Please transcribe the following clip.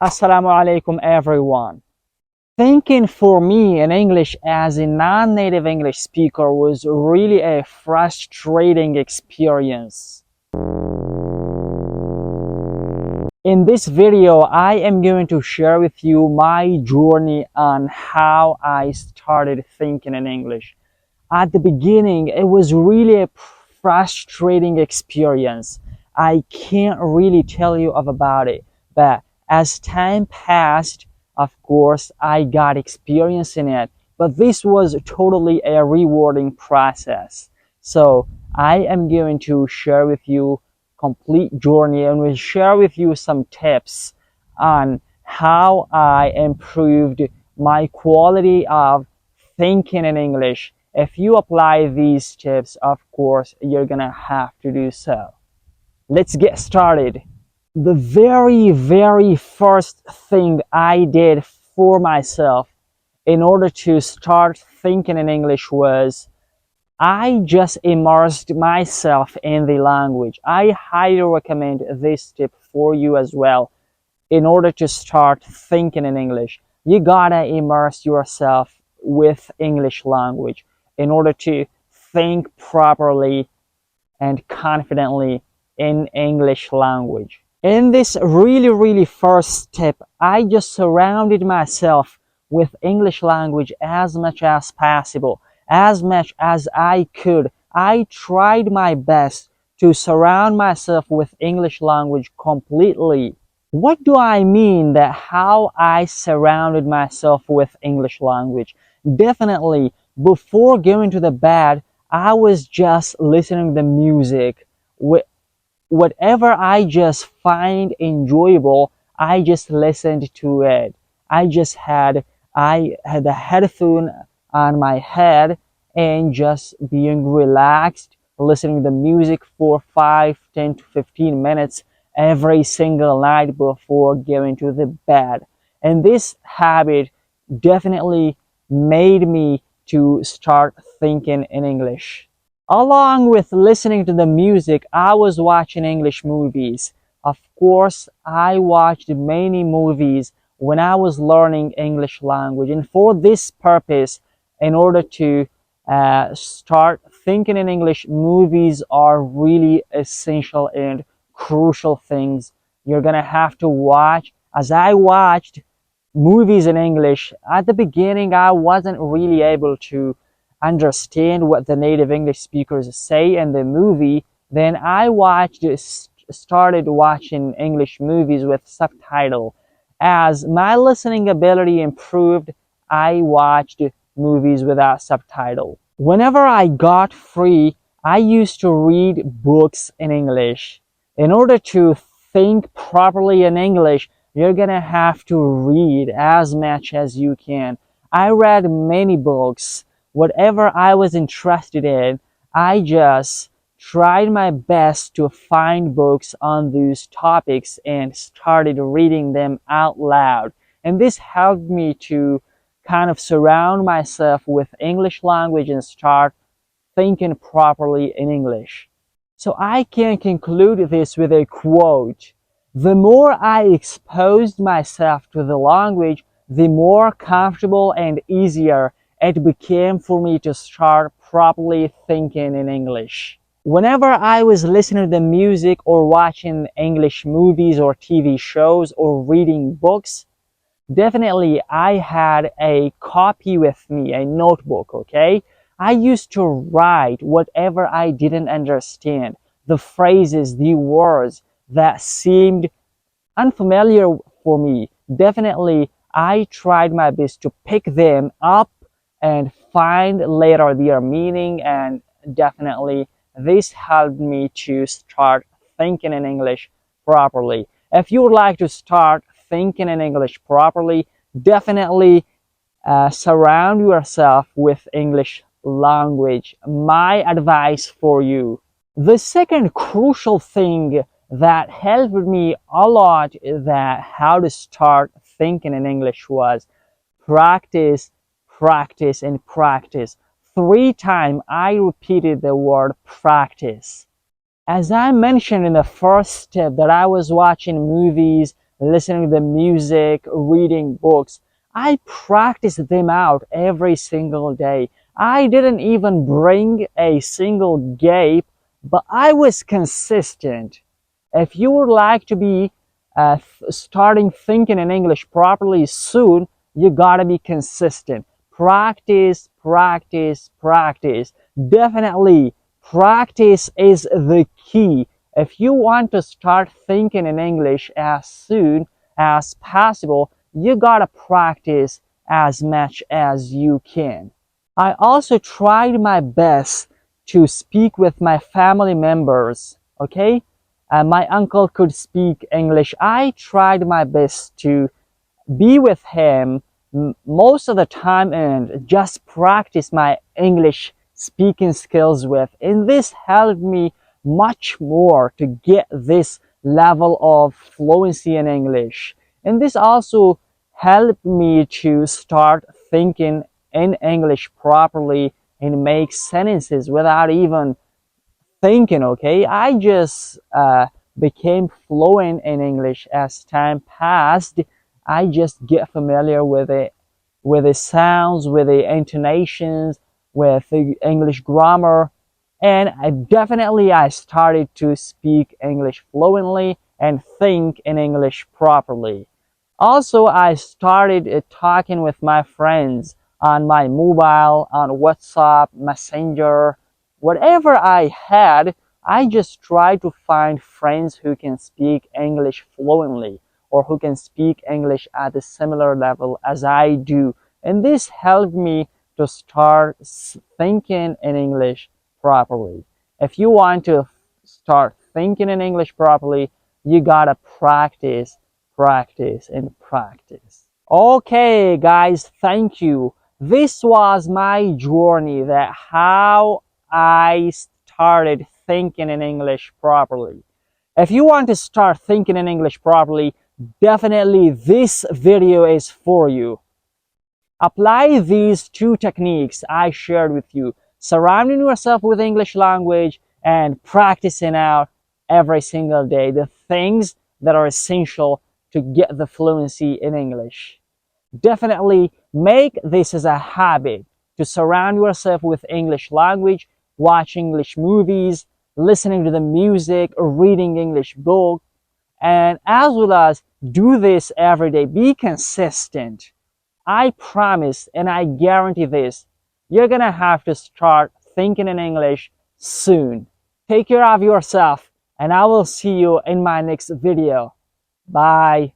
Asalamualikum everyone. Thinking for me in English as a non-native English speaker was really a frustrating experience. In this video, I am going to share with you my journey on how I started thinking in English. At the beginning, it was really a frustrating experience. I can't really tell you about it, but as time passed, of course, I got experience in it, but this was totally a rewarding process. So I am going to share with you complete journey and will share with you some tips on how I improved my quality of thinking in English. If you apply these tips, of course, you're gonna have to do so. Let's get started. The very first thing I did for myself in order to start thinking in English was I just immersed myself in the language. I highly recommend this tip for you as well. In order to start thinking in English, you gotta immerse yourself with English language in order to think properly and confidently in English language. In this really first step, I just surrounded myself with English language as much as possible, as much as I could. I tried my best to surround myself with English language completely. What do I mean that how I surrounded myself with English language? Definitely, before going to the bed, I was just listening to the music. Whatever I just find enjoyable, I just listened to it. I had the headphone on my head and just being relaxed, listening to the music for 5, 10 to 15 minutes every single night before going to the bed. And this habit definitely made me to start thinking in English. Along with listening to the music, I was watching English movies. Of course, I watched many movies when I was learning English language. And for this purpose, in order to start thinking in English, movies are really essential and crucial things you're gonna have to watch. As I watched movies in English, at the beginning, I wasn't really able to understand what the native English speakers say in the movie. Then I started watching English movies with subtitle. As my listening ability improved, I watched movies without subtitle. Whenever I got free, I used to read books in English. In order to think properly in English, you're gonna have to read as much as you can. I read many books. Whatever I was interested in, I just tried my best to find books on those topics and started reading them out loud. And this helped me to kind of surround myself with English language and start thinking properly in English. So I can conclude this with a quote. The more I exposed myself to the language, the more comfortable and easier it became for me to start properly thinking in English. Whenever I was listening to the music or watching English movies or TV shows or reading books, definitely I had a copy with me, a notebook, okay? I used to write whatever I didn't understand, the phrases, the words that seemed unfamiliar for me. Definitely, I tried my best to pick them up and find later their meaning, and definitely this helped me to start thinking in English properly. If you would like to start thinking in English properly, definitely surround yourself with English language. My advice for you. The second crucial thing that helped me a lot that how to start thinking in English was practice, practice, and practice. 3 times I repeated the word practice. As I mentioned in the first step that I was watching movies, listening to the music, reading books. I practiced them out every single day. I didn't even bring a single gape, but I was consistent. If you would like to be starting thinking in English properly soon, you gotta be consistent. Practice, practice, practice. Definitely, practice is the key. If you want to start thinking in English as soon as possible, you gotta practice as much as you can. I also tried my best to speak with my family members, okay? My uncle could speak English. I tried my best to be with him most of the time and just practice my English speaking skills with. And this helped me much more to get this level of fluency in English. And this also helped me to start thinking in English properly and make sentences without even thinking, okay? I just became fluent in English as time passed. I just get familiar with the sounds, with the intonations, with the English grammar, and I started to speak English fluently and think in English properly. Also, I started talking with my friends on my mobile, on WhatsApp, Messenger, whatever I had. I just tried to find friends who can speak English fluently or who can speak English at a similar level as I do. And this helped me to start thinking in English properly. If you want to start thinking in English properly, you gotta practice, practice, and practice. Okay, guys, thank you. This was my journey that how I started thinking in English properly. If you want to start thinking in English properly, definitely this video is for you. Apply these two techniques I shared with you, surrounding yourself with English language and practicing out every single day the things that are essential to get the fluency in English. Definitely make this as a habit to surround yourself with English language, watch English movies, listening to the music, or reading English books, and as well as do this every day. Be consistent. I promise and I guarantee this, you're gonna have to start thinking in English soon. Take care of yourself and I will see you in my next video. Bye.